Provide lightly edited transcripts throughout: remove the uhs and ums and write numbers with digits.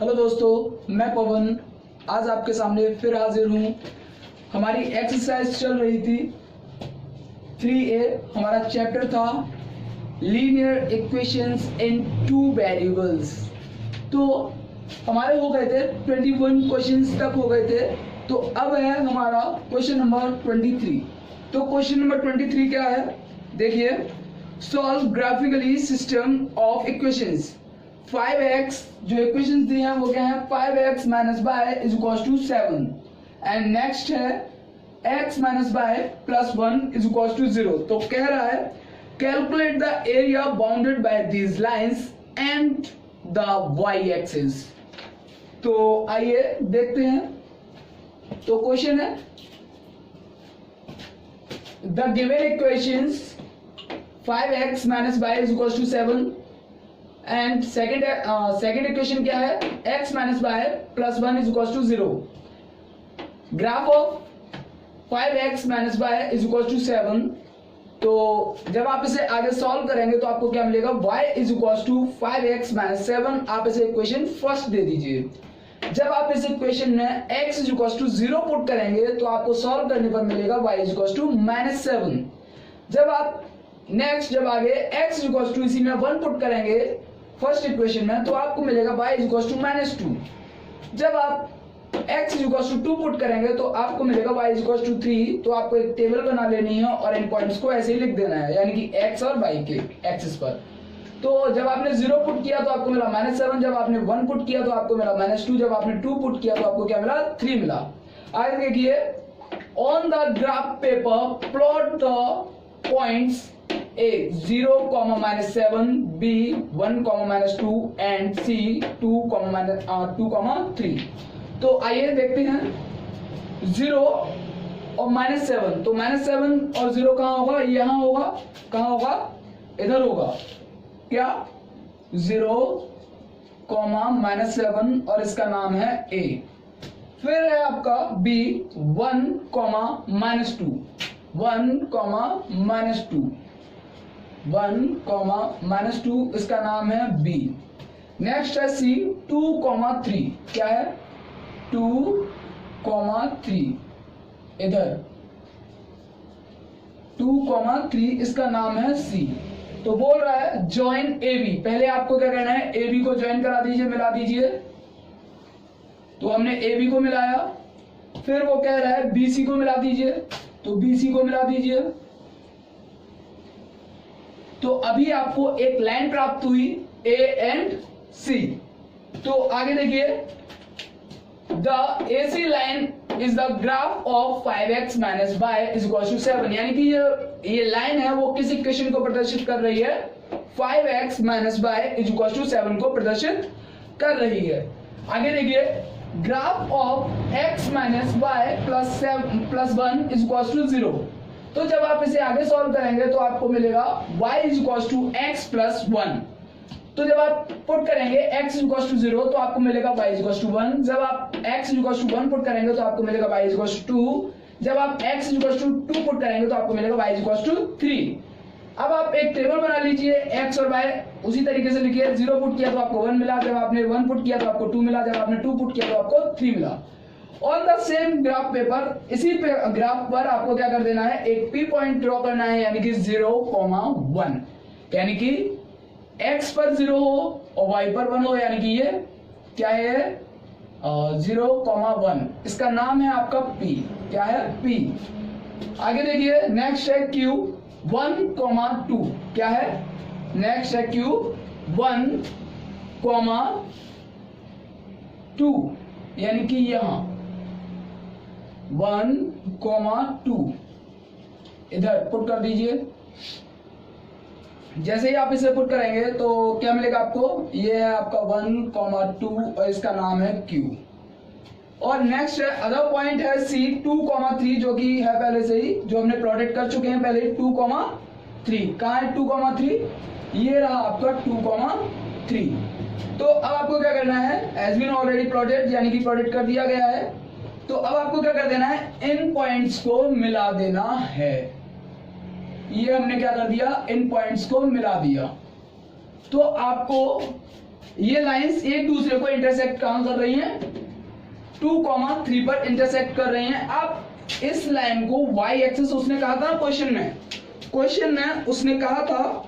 Hello दोस्तों, मैं पवन आज आपके सामने फिर हाजिर हूँ। हमारी एक्सरसाइज चल रही थी 3A। हमारा चैप्टर था लीनियर इक्वेशंस इन टू वेरिएबल्स। तो हमारे हो गए थे 21 क्वेश्चंस तक हो गए थे। तो अब है हमारा क्वेश्चन नंबर 23। तो क्वेश्चन नंबर 23 क्या है, देखिए। Solve graphically system of equations. 5x जो इक्वेशंस दी हैं वो क्या है, 5x minus y is equals to 7 and next है x minus y plus 1 is equals to 0। तो कह रहा है calculate the area bounded by these lines and the y axis. तो आइए देखते हैं। तो क्वेश्चन है the given equations 5x minus y is equals to 7 and second equation क्या है, x minus y plus 1 is equals to 0। Graph of 5x minus y is equals to 7। तो जब आप इसे आगे सॉल्व करेंगे तो आपको क्या मिलेगा, y is equals to 5x minus 7। आप इसे इक्वेशन फर्स्ट दे दीजिए। जब आप इस इक्वेशन में x is equals to 0 put करेंगे तो आपको सॉल्व करने पर मिलेगा y is equals to minus 7। जब आप नेक्स्ट जब आगे x इज इक्वल्स टू इसी में 1 पुट करेंगे फर्स्ट इक्वेशन में तो आपको मिलेगा y is equals to minus 2। जब आप x is equals to 2 put करेंगे तो आपको मिलेगा y इज इक्वल्स टू 3। तो आपको एक टेबल बना लेनी है और इन पॉइंट्स को ऐसे ही लिख देना है, यानी कि x और y के एक्सिस पर। तो जब आपने 0 पुट किया तो आपको मिला -7, जब आपने 1 पुट किया तो आपको मिला -2, जब आपने 2 पुट किया तो आपको क्या मिला, 3 मिला। आगे देखिए, on the graph paper plot the points A 0, -7, B 1, -2 and C 2, 3। तो आइए देखते हैं 0 और -7। तो -7 और 0 कहाँ होगा, यहाँ होगा। कहाँ होगा, इधर होगा क्या, 0, -7 और इसका नाम है A। फिर है आपका B 1, -2, 1, -2 इसका नाम है B। नेक्स्ट है C 2, 3। क्या है, 2, 3 इधर 2, 3 इसका नाम है C। तो बोल रहा है ज्वाइन AB। पहले आपको क्या करना है, AB को ज्वाइन करा दीजिए, मिला दीजिए। तो हमने AB को मिलाया। फिर वो कह रहा है BC को मिला दीजिए, तो BC को मिला दीजिए। तो अभी आपको एक लाइन प्राप्त हुई A एंड C। तो आगे देखिए, the AC line is the graph of 5x minus y is equal to 7। यानी कि ये लाइन है वो किस इक्वेशन को प्रदर्शित कर रही है, 5x minus y is equal to 7 को प्रदर्शित कर रही है। आगे देखिए, graph of x minus y plus 1 is equal to 0। तो जब आप इसे आगे सॉल्व करेंगे तो आपको मिलेगा y is equal to x plus 1। तो जब आप पुट करेंगे x इज इक्वल टू 0 तो आपको मिलेगा y इज इक्वल टू 1। जब आप x is equal to 1 put करेंगे तो आपको मिलेगा y इज इक्वल टू 2। जब आप x is equal to 2 put करेंगे तो आपको मिलेगा y इज इक्वल टू 3। अब आप एक टेबल बना लीजिए, x और y उसी तरीके से लिखिए। 0 पुट किया तो आपको 1 मिला, जब आपने 1 पुट किया तो आपको 2 मिला, जब आपने 2 पुट किया तो आपको 3 मिला। On the same graph paper, इसी ग्राफ पर आपको क्या कर देना है, एक P पॉइंट ड्रॉ करना है, यानी कि 0, 1। यानी कि x पर 0 हो और y पर 1 हो, यानी कि ये क्या है, 0, 1। इसका नाम है आपका P। क्या है, P। आगे देखिए, नेक्स्ट है Q 1, 2। क्या है, नेक्स्ट है Q 1, 2, यानी कि यहां 1, 2 इधर पुट कर दीजिए। जैसे ही आप इसे पुट करेंगे तो क्या मिलेगा आपको, ये है आपका 1, 2 और इसका नाम है Q। और नेक्स्ट है अदर पॉइंट है C 2, 3 जो कि है पहले से ही, जो हमने प्लॉटेड कर चुके हैं पहले। 2, 3 कहाँ है, 2, 3 ये रहा आपका 2, 3। तो अब आपको क्या करना है, एज बीन ऑलरेडी प्लॉटेड, यानी कि प्लॉटेड कर दिया गया है। तो अब आपको क्या कर देना है, इन पॉइंट्स को मिला देना है। ये हमने क्या कर दिया, इन पॉइंट्स को मिला दिया। तो आपको ये लाइंस एक दूसरे को इंटरसेक्ट कहां कर रही हैं, 2,3 पर इंटरसेक्ट कर रही हैं। अब इस लाइन को y एक्सिस, उसने कहा था क्वेश्चन में उसने कहा था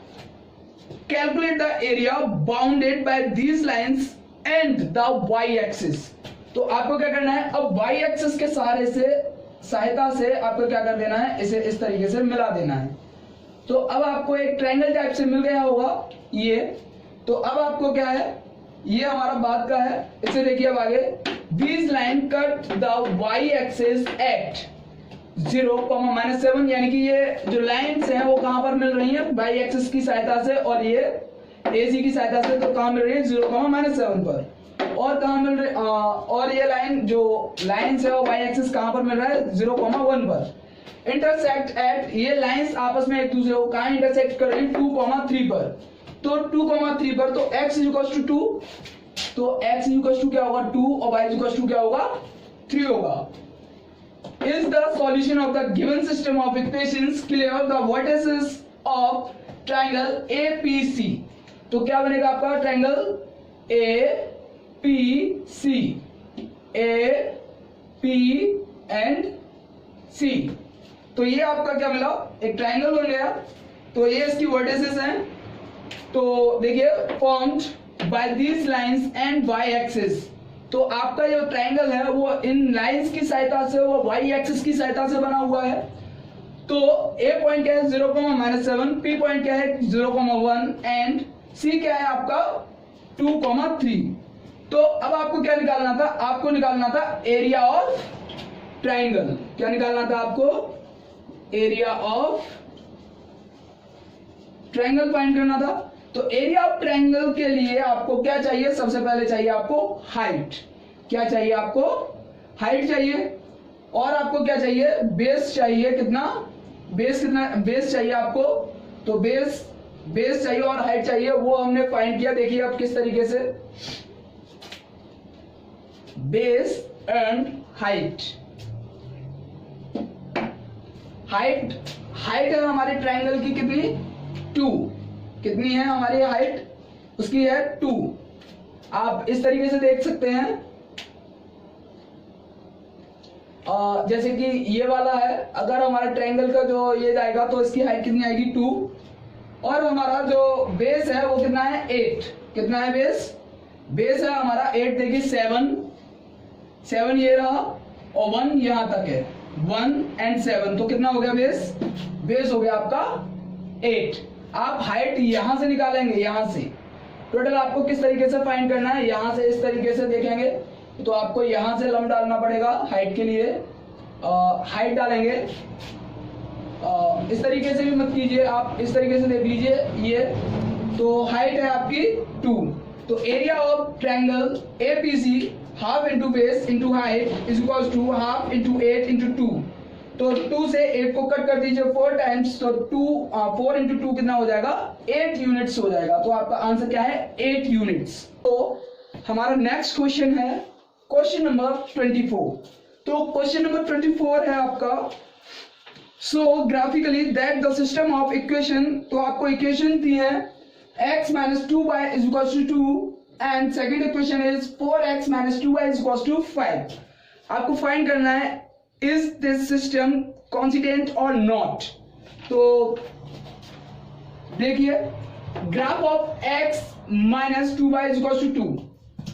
calculate the area bounded by these lines and the y axis. तो आपको क्या करना है, अब y एक्सिस के सहायता से आपको क्या कर देना है, इसे इस तरीके से मिला देना है। तो अब आपको एक ट्रायंगल टाइप से मिल गया होगा ये। तो अब आपको क्या है, ये हमारा बाद का है, इसे देखिए अब आगे। This line cut the y axis at 0,-7, यानी कि ये जो लाइंस हैं वो कहां पर मिल रही हैं, y एक्सिस की सहायता से, और ये AC की सहायता से। तो कहां मिल रही है, 0,-7 पर। और कहां मिल रही, और ये लाइन जो लाइंस है वो y एक्सिस कहां पर मिल रहा है, 0,1 पर। इंटरसेक्ट एट, ये लाइंस आपस में एक दूसरे को कहां इंटरसेक्ट कर रही है, 2,3 पर। तो 2,3 पर तो x इक्वल्स टू 2, तो x इक्वल्स टू क्या होगा, 2, और y इक्वल्स टू क्या होगा, 3 होगा। Is the solution of the given system of equations clear the vertices of triangle APC? तो क्या बनेगा आपका triangle APC, A P and C। तो ये आपका क्या मिला, एक ट्रायंगल बन गया। तो ये इसकी वर्टिसेस हैं। तो देखिए formed by these lines and y axis. तो आपका जो ट्रायंगल है वो इन लाइंस की सहायता से, वो y एक्सिस की सहायता से बना हुआ है। तो A पॉइंट क्या है, 0,-7, P पॉइंट क्या है, 0,1 एंड C क्या है आपका, 2,3। तो अब आपको क्या निकालना था, आपको निकालना था एरिया ऑफ ट्रायंगल। क्या निकालना था आपको, एरिया ऑफ ट्रायंगल फाइंड करना था। तो एरिया ऑफ ट्रायंगल के लिए आपको क्या चाहिए, सबसे पहले चाहिए आपको हाइट। क्या चाहिए आपको, हाइट चाहिए। और आपको क्या चाहिए, बेस चाहिए। कितना बेस चाहिए आपको। तो बेस चाहिए और हाइट चाहिए, वो हमने फाइंड किया। देखिए आप किस तरीके से, बेस एंड हाइट है हमारे ट्रायंगल की कितनी, 2। कितनी है हमारी हाइट, उसकी है 2। आप इस तरीके से देख सकते हैं, जैसे कि ये वाला है, अगर हमारा ट्रायंगल का जो ये जाएगा तो इसकी हाइट कितनी आएगी, 2। और हमारा जो बेस है वो कितना है, 8। कितना है बेस है हमारा 8। देखिए 7 ये रहा, और 1 यहां तक है, 1 एंड 7। तो कितना हो गया बेस हो गया आपका 8। आप हाइट यहां से निकालेंगे, यहां से टोटल आपको किस तरीके से फाइंड करना है, यहां से इस तरीके से देखेंगे। तो आपको यहां से लंब डालना पड़ेगा हाइट के लिए। हाइट डालेंगे, इस तरीके से भी मत कीजिए, आप इस तरीके से देख लीजिए। ये तो हाइट है आपकी 2। तो area of triangle APC, half into base into height is equal to half into 8 into 2। तो 2 से 8 को कट कर दीजिए 4 टाइम्स। तो 4 इंटू 2 कितना हो जाएगा, 8 यूनिट्स हो जाएगा। तो आपका आंसर क्या है, 8 यूनिट्स। तो हमारा नेक्स्ट क्वेश्चन है क्वेश्चन नंबर 24। तो क्वेश्चन नंबर 24 है आपका, so graphically that the system of equation. तो आपको इक्वेशन दी है x - 2y is equals to 2 and second equation is 4x - 2y is equals to 5। आपको फाइंड करना है is this system consistent or not। तो देखिए graph of x - 2y is equals to 2।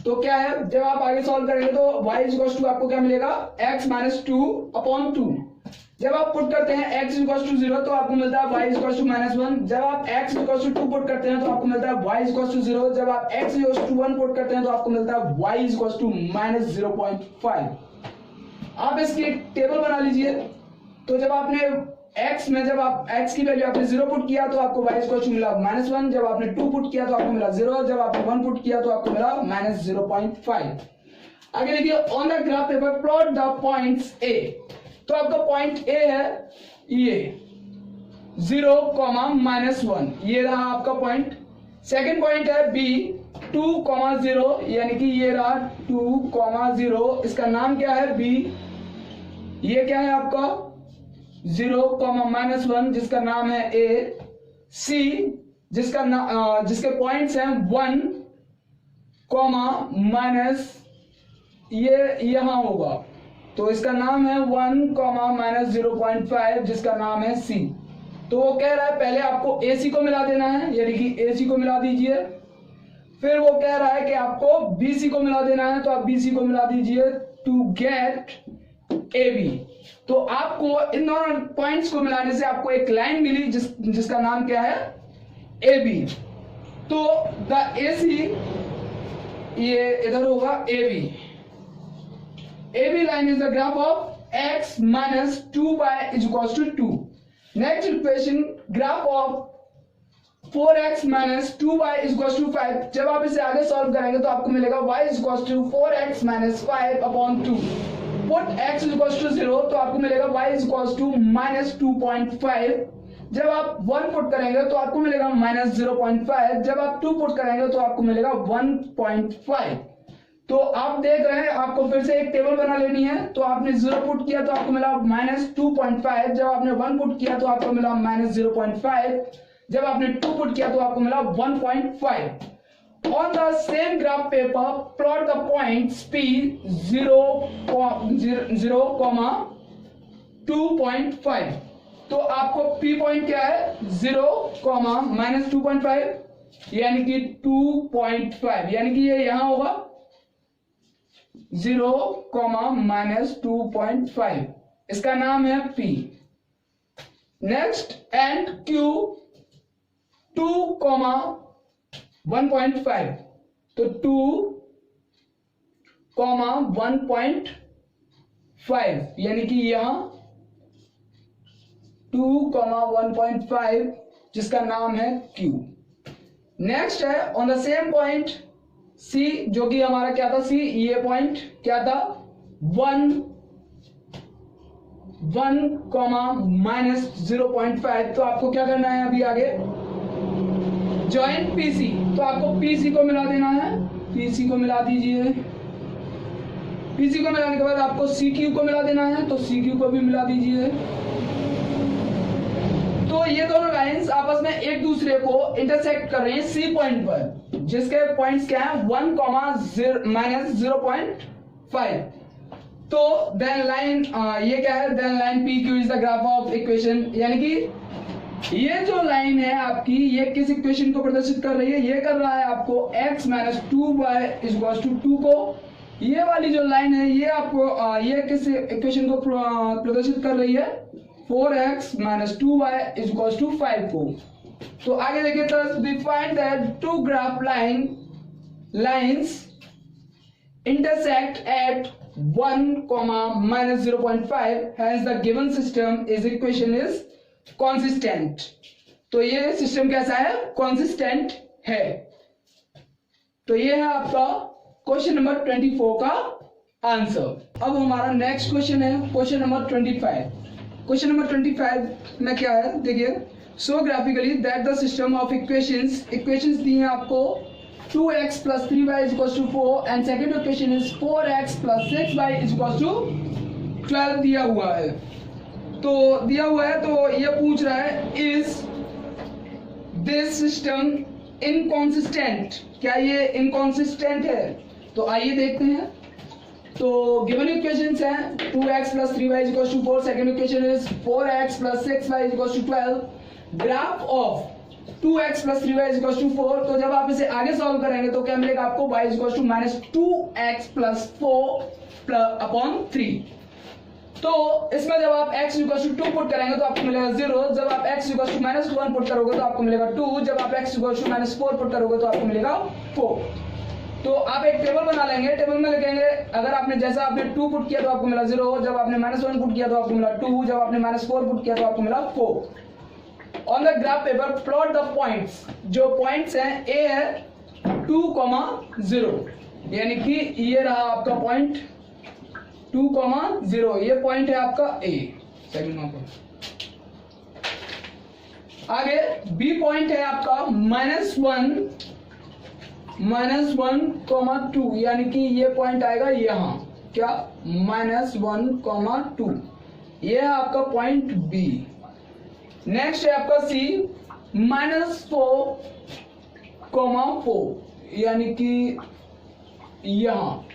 तो क्या है, जब आप आगे सॉल्व करेंगे तो y is equals to आपको क्या मिलेगा, x - 2/2। जब आप पुट करते हैं x इक्वल टू 0 तो आपको मिलता है y इक्वल टू -1। जब आप x इक्वल टू 2 पुट करते हैं तो आपको मिलता है y इक्वल टू 0। जब आप x इक्वल टू 1 पुट करते हैं तो आपको मिलता है y इक्वल टू -0.5। आप इसकी टेबल बना लीजिए। तो जब आपने x में, जब आप x की वैल्यू आपने 0 पुट किया तो आपको y इक्वल टू मिला -1। जब आपने 2 पुट किया तो आपको मिला 0। जब आपने 1 पुट किया तो आपको मिला -0.5। आगे देखिए, on the graph paper plot the points A। तो आपका पॉइंट A है ये 0, -1, ये रहा आपका पॉइंट। सेकंड पॉइंट है B 2, 0, यानी कि ये रहा 2, 0। इसका नाम क्या है B। ये क्या है आपका 0, -1, जिसका नाम है A। C जिसके पॉइंट्स हैं 1, कॉमा माइनस ये यहां होगा, तो इसका नाम है 1 कॉमा माइनस 0.5 जिसका नाम है सी। तो वो कह रहा है पहले आपको AC को मिला देना है, यानी कि AC को मिला दीजिए। फिर वो कह रहा है कि आपको BC को मिला देना है, तो आप BC को मिला दीजिए टू गेट AB। तो आपको इन दोनों पॉइंट्स को मिलाने से आपको एक लाइन मिली जिसका नाम क्या है AB। तो द AC ये इधर होगा AB। AB line is the graph of x minus 2y is equals to 2. Next equation, graph of 4x minus 2y is equals to 5. जब आप इसे आगे सॉल्व करेंगे तो आपको मिलेगा y is equals to 4x minus 5 upon 2. Put x is equals to 0 तो आपको मिलेगा y is equals to minus 2.5. जब आप 1 पुट करेंगे तो आपको मिलेगा minus 0.5. जब आप 2 पुट करेंगे तो आपको मिलेगा 1.5. तो आप देख रहे हैं आपको फिर से एक टेबल बना लेनी है। तो आपने 0 पुट किया तो आपको मिला minus 2.5। जब आपने 1 पुट किया तो आपको मिला minus 0.5। जब आपने 2 पुट किया तो आपको मिला 1.5। On the same graph paper, plot the points P 0, 2.5। तो आपको P पॉइंट क्या है 0, minus 2.5 यानी कि 2.5, यानी कि ये यहां होगा 0, minus 2.5। इसका नाम है P। Next and Q 2, 1.5। तो 2, 1.5 यानी कि यहां 2, 1.5 जिसका नाम है Q। नेक्स्ट है on the same point C, जो कि हमारा क्या था C, ये पॉइंट क्या था 1, minus 0.5। तो आपको क्या करना है अभी आगे ज्वाइन PC। तो आपको PC को मिला देना है, PC को मिला दीजिए। PC को मिलाने के बाद आपको CQ को मिला देना है, तो CQ को भी मिला दीजिए। तो ये दोनों लाइंस आपस में एक दूसरे को इंटरसेक्ट कर रही हैं C पॉइंट पर, जिसके पॉइंट्स क्या है 1, minus 0.5। तो देन लाइन ये क्या है then line PQ is the graph of equation, यानी कि ये जो लाइन है आपकी ये किस इक्वेशन को प्रदर्शित कर रही है, ये कर रहा है आपको x minus 2y is equals to 2 को। ये वाली जो लाइन है ये आपको ये किस इक्वेशन को प्रदर्शित कर रही है 4x minus 2y is equals to 5 को। तो आगे देखिए thus we find that two graph lines intersect at 1, minus 0.5, hence the given system is equation is consistent। तो ये सिस्टम कैसा है consistent है। तो ये है आपका क्वेश्चन नंबर 24 का आंसर। अब हमारा नेक्स्ट क्वेश्चन है क्वेश्चन नंबर 25। क्वेश्चन नंबर 25 में क्या है देखिए, so graphically that the system of equations दी हैं आपको 2x plus 3y is equals to 4 and second equation is 4x plus 6y is equals to 12 दिया हुआ है। तो दिया हुआ है तो ये पूछ रहा है इज दिस सिस्टम इनकॉन्सिस्टेंट, क्या ये इनकॉन्सिस्टेंट है। तो आइए देखते हैं। तो गिवन इक्वेशंस हैं 2x plus 3y is equals to 4, second equation is 4x plus 6y is equals to 12। Graph of 2x plus 3y is equals to 4। तो जब आप इसे आगे सॉल्व करेंगे तो क्या मिलेगा आपको y is equals to minus 2x plus 4 upon 3। तो इसमें जब आप x equals to 2 पुट करेंगे तो आपको मिलेगा 0। जब आप x equals to minus 1 put करोगे तो आपको मिलेगा 2। जब आप x equals to minus 4 put करोगे तो आपको मिलेगा 4। तो आप एक टेबल बना लेंगे, टेबल में लिखेंगे अगर आपने जैसा आपने 2 पुट किया तो आपको मिला 0, जब आपने minus 1 पुट किया तो आपको मिला 2, जब आपने minus 4 पुट किया तो आपको मिला 4। On the graph paper plot the points, जो पॉइंट्स हैं A है 2, 0, यानी कि ये रहा आपका पॉइंट 2, 0, ये पॉइंट है आपका A। सेकंड नंबर आगे B पॉइंट है आपका -1, 2, यानी कि ये पॉइंट आएगा यहां क्या -1, 2, ये है आपका पॉइंट B। नेक्स्ट है आपका C -4, 4, यानी कि यहाँ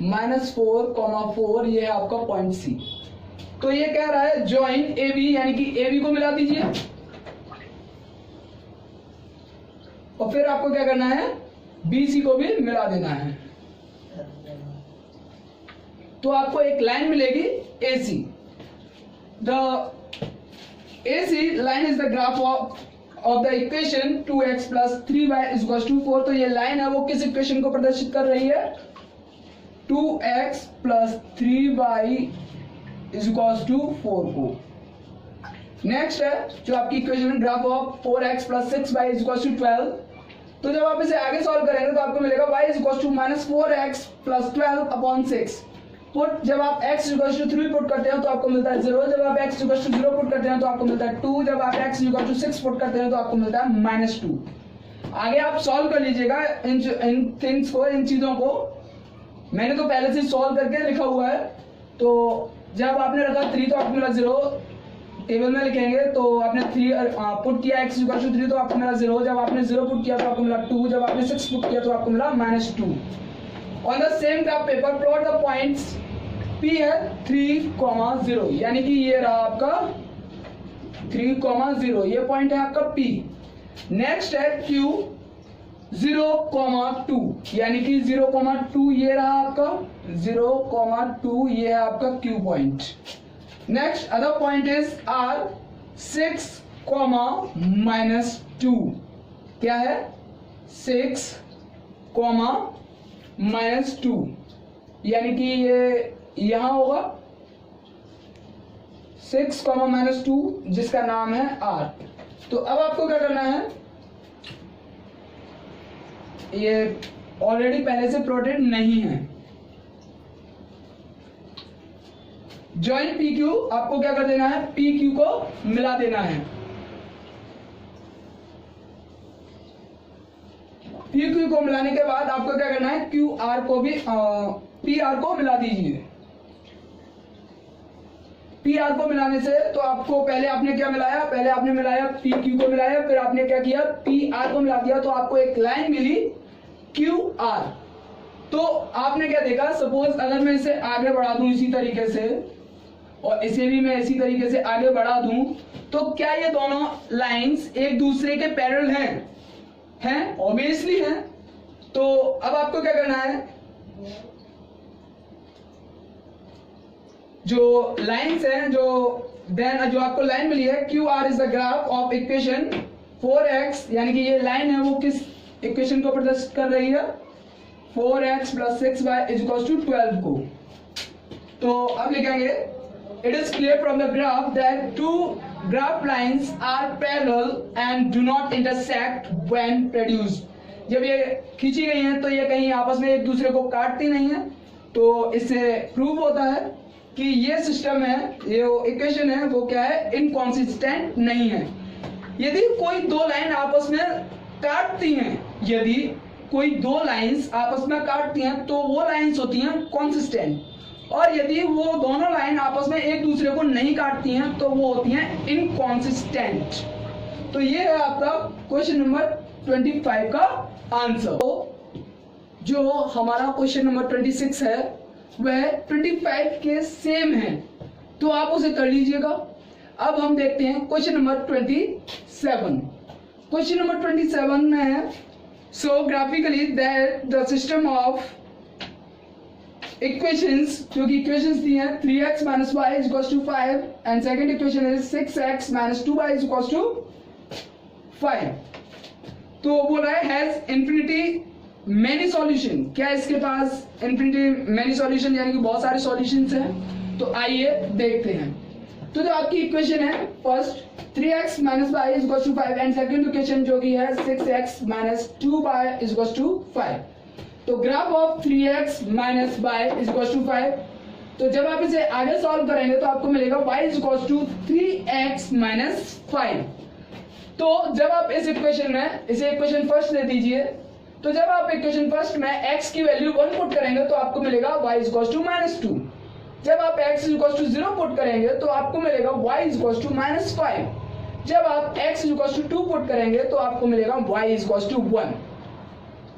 -4,4 ये है आपका पॉइंट सी। तो ये कह रहा है ज्वाइन ए बी, यानी कि ए बी को मिला दीजिए और फिर आपको क्या करना है, बी सी को भी मिला देना है। तो आपको एक लाइन मिलेगी A C. The A C line is the graph of the equation 2x + 3y = 4। तो ये लाइन है वो किस इक्वेशन को प्रदर्शित कर रही है, 2x + 3y = 4 को। नेक्स्ट है जो आपकी इक्वेशन है ग्राफ ऑफ 4x + 6y = 12। तो जब आप इसे आगे सॉल्व करेंगे तो आपको मिलेगा y = -4x + 12/6। पुट जब आप x = 3 पुट करते हैं तो आपको मिलता है 0। जब आप x = 0 पुट करते हैं तो आपको मिलता है 2। जब आप x = 6 पुट करते हैं तो आपको मिलता है -2। आगे आप सॉल्व कर लीजिएगा इन थिंग्स को, इन चीजों को। मैंने तो पहले से सॉल्व करके लिखा हुआ है। तो जब आपने रखा 3 तो आपको मिला 0, टेबल में लिखेंगे तो आपने 3 पुट किया x = 3 तो आपको मिला 0। जब आपने 0 पुट किया तो आपको मिला 2। जब आपने 6 पुट किया तो आपको मिला -2। On the same graph paper plot the points P है 3,0, यानी कि ये रहा आपका 3,0, ये पॉइंट है आपका P। नेक्स्ट है Q 0,2, यानी कि 0,2 ये रहा आपका 0,2, ये है आपका Q point. Next other point is R 6,-2, क्या है 6,-2, यानी कि ये यहां होगा 6,-2 जिसका नाम है R। तो अब आपको क्या करना है, ये ऑलरेडी पहले से प्लॉटेड नहीं है। जॉइन PQ आपको क्या कर देना है, PQ को मिला देना है। PQ को मिलाने के बाद आपको क्या करना है, QR को भी PR को मिला दीजिए। PR को मिलाने से तो आपको पहले आपने क्या मिलाया, पहले आपने मिलाया PQ को मिलाया, फिर आपने क्या किया PR को मिला दिया, तो आपको एक लाइन मिली QR। तो आपने क्या देखा, सपोज अगर मैं इसे आगे बढ़ा दूं इसी तरीके से और इसे भी मैं इसी तरीके से आगे बढ़ा दूं, तो क्या ये दोनों लाइंस एक दूसरे के पैरेलल हैं? ऑब्वियसली हैं। तो अब आपको क्या करना है, जो लाइंस हैं जो आपको लाइन मिली है QR is the graph of equation 4x, यानी कि ये लाइन है वो किस इक्वेशन को प्रदर्शित कर रही है, 4x + 6y = 12 को। तो अब लिखेंगे it is clear from the graph that 2 graph lines are parallel and do not intersect when produced. जब ये खींची गई हैं तो ये कहीं आपस में एक दूसरे को काटती नहीं है। तो इससे प्रूव होता है कि ये सिस्टम है, ये इक्वेशन है वो क्या है, इनकॉन्सिस्टेंट नहीं है। यदि कोई दो लाइन आपस में काटती हैं, यदि कोई दो लाइंस आपस में काटती हैं तो वो लाइंस होती हैं कॉन्सिस्टेंट, और यदि वो दोनों लाइन आपस में एक दूसरे को नहीं काटती हैं तो वो होती हैं इनकॉन्सिस्टेंट। तो ये है आपका क्वेश्चन नंबर 25 का आंसर। तो जो हमारा क्वेश्चन नंबर 26 है वह 25 के सेम है, तो आप उसे कर लीजिएगा। अब हम देखते हैं क्वेश्चन नंबर 27। क्वेश्चन नंबर 27 में है so graphically that the system of equations, जो कि इक्वेशंस दी हैं 3x - y = 5 and second equation is 6x - 2y = 5। तो बोला है हैज इंफिनिटी मैनी सॉल्यूशन, क्या इसके पास इंफिनिटी मैनी सॉल्यूशन यानी कि बहुत सारे सॉल्यूशंस हैं। तो आइए देखते हैं। तो जो आपकी इक्वेशन है first 3x - y = 5 and second equation जो कि है 6x - 2y = 5। तो ग्राफ ऑफ 3x - y = 5। तो जब आप इसे आगे सॉल्व करेंगे तो आपको मिलेगा y = 3x - 5। तो जब आप इस इक्वेशन में इसे इक्वेशन फर्स्ट ले दीजिए, तो जब आप इक्वेशन फर्स्ट में x की वैल्यू 1 पुट करेंगे तो आपको मिलेगा y = -2। जब आप x = 0 पुट करेंगे तो आपको मिलेगा y = -5। जब आप x = 2 पुट करेंगे तो आपको मिलेगा y = 1।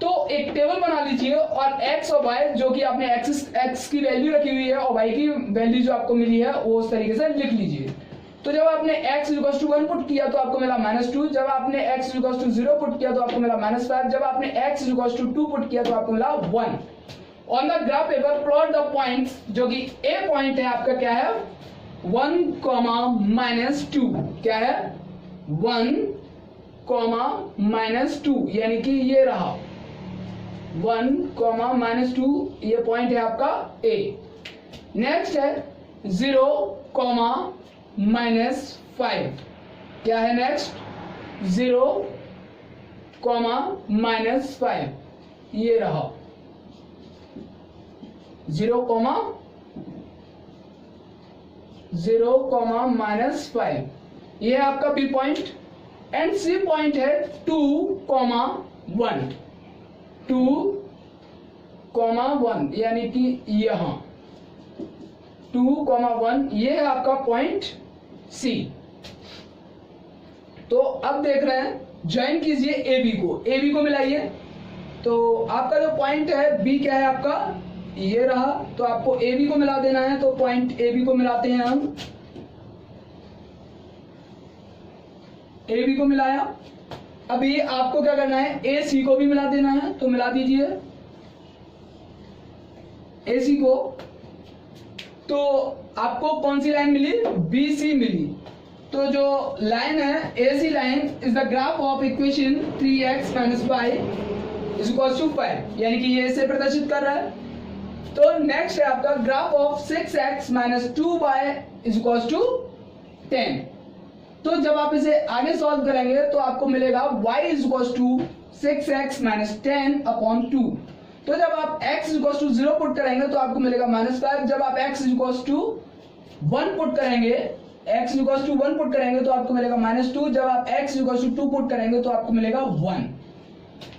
तो एक टेबल बना लीजिए और x और y जो कि आपने x की वैल्यू रखी हुई है और y की वैल्यू जो आपको मिली है वो उस तरीके से लिख लीजिए। तो जब आपने x = 1 पुट किया तो आपको मिला -2, जब आपने x = 0 पुट किया तो आपको मिला -5, जब आपने x = 2 पुट किया तो आपको मिला 1। On the graph paper plot the points, जो कि a पॉइंट है आपका क्या है 1, -2, क्या है 1, -2, यानी कि ये रहा 1, -2, ये पॉइंट है आपका a। नेक्स्ट है 0, -5, क्या है नेक्स्ट 0, -5, ये रहा 0, -5, ये है आपका B point. And C point है 2, 1, 2, 1, यानी कि यहां 2, 1, ये है आपका पॉइंट सी। तो अब देख रहे हैं ज्वाइन कीजिए ए बी को मिलाइए। तो आपका जो पॉइंट है बी क्या है आपका ये रहा, तो आपको ए बी को मिला देना है। तो पॉइंट ए बी को मिलाते हैं हम, ए बी को मिलाया। अभी आपको क्या करना है ए सी को भी मिला देना है, तो मिला दीजिए ए सी को। तो आपको कौन सी लाइन मिली बी सी मिली। तो जो लाइन है A C line is the graph of equation 3x - y = 5, यानी कि ये इसे प्रदर्शित कर रहा है। तो नेक्स्ट है आपका ग्राफ ऑफ 6x - 2y = 10। तो जब आप इसे आगे सॉल्व करेंगे तो आपको मिलेगा y = 6x - 10/2। तो जब आप x = 0 पुट करेंगे तो आपको मिलेगा -5, जब आप x = 1 पुट करेंगे तो आपको मिलेगा -2, जब आप x = 2 पुट करेंगे तो आपको मिलेगा 1।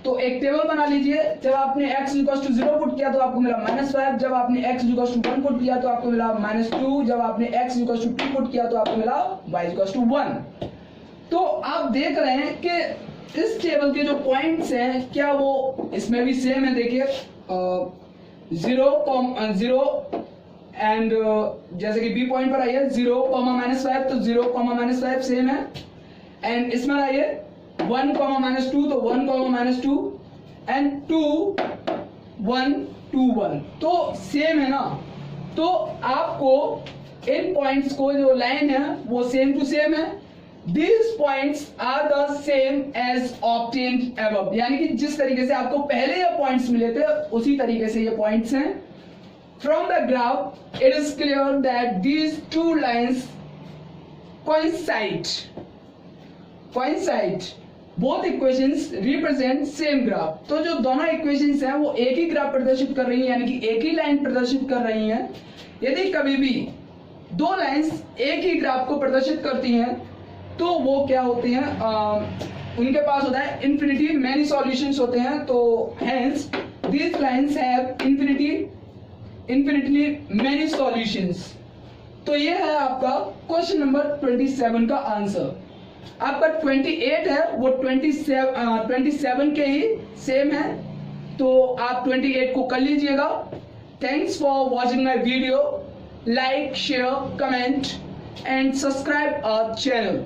तो एक टेबल बना लीजिए। जब आपने x = 0 पुट किया तो आपको मिला -5, जब आपने x = 1 पुट किया तो आपको मिला -2, जब आपने x = 2 पुट किया तो आपको मिला y = 1। तो आप देख रहे हैं कि इस टेबल के जो पॉइंट्स हैं क्या वो इसमें भी सेम है। देखिए 0 एंड जैसे कि बी पॉइंट पर आइए 0, -5, तो 0, -5 सेम है। एंड इसमें आइए 1, -2, तो 1, -2 एंड 2, 1, 2, 1, तो सेम है ना। तो आपको इन पॉइंट्स को जो लाइन है वो सेम टू सेम है। These points are the same as obtained above, यानी कि जिस तरीके से आपको पहले ये पॉइंट्स मिले थे उसी तरीके से ये पॉइंट्स हैं। From the graph, it is clear that these two lines coincide. Both equations represent same graph. तो जो दोनों इक्वेशंस हैं वो एक ही ग्राफ प्रदर्शित कर रही हैं, यानी कि एक ही लाइन प्रदर्शित कर रही हैं। यदि कभी भी दो लाइंस एक ही ग्राफ को प्रदर्शित करती हैं तो वो क्या होती हैं उनके पास होता है इन्फिनिटी मैनी सॉल्यूशंस होते हैं। तो hence these lines have infinitely many solutions। तो ये है आपका क्वेश्चन नंबर 27 का आंसर। आपका 28 है वो 27 के ही सेम है, तो आप 28 को कर लीजिएगा। Thanks for watching my video. Like, share, comment and subscribe our channel.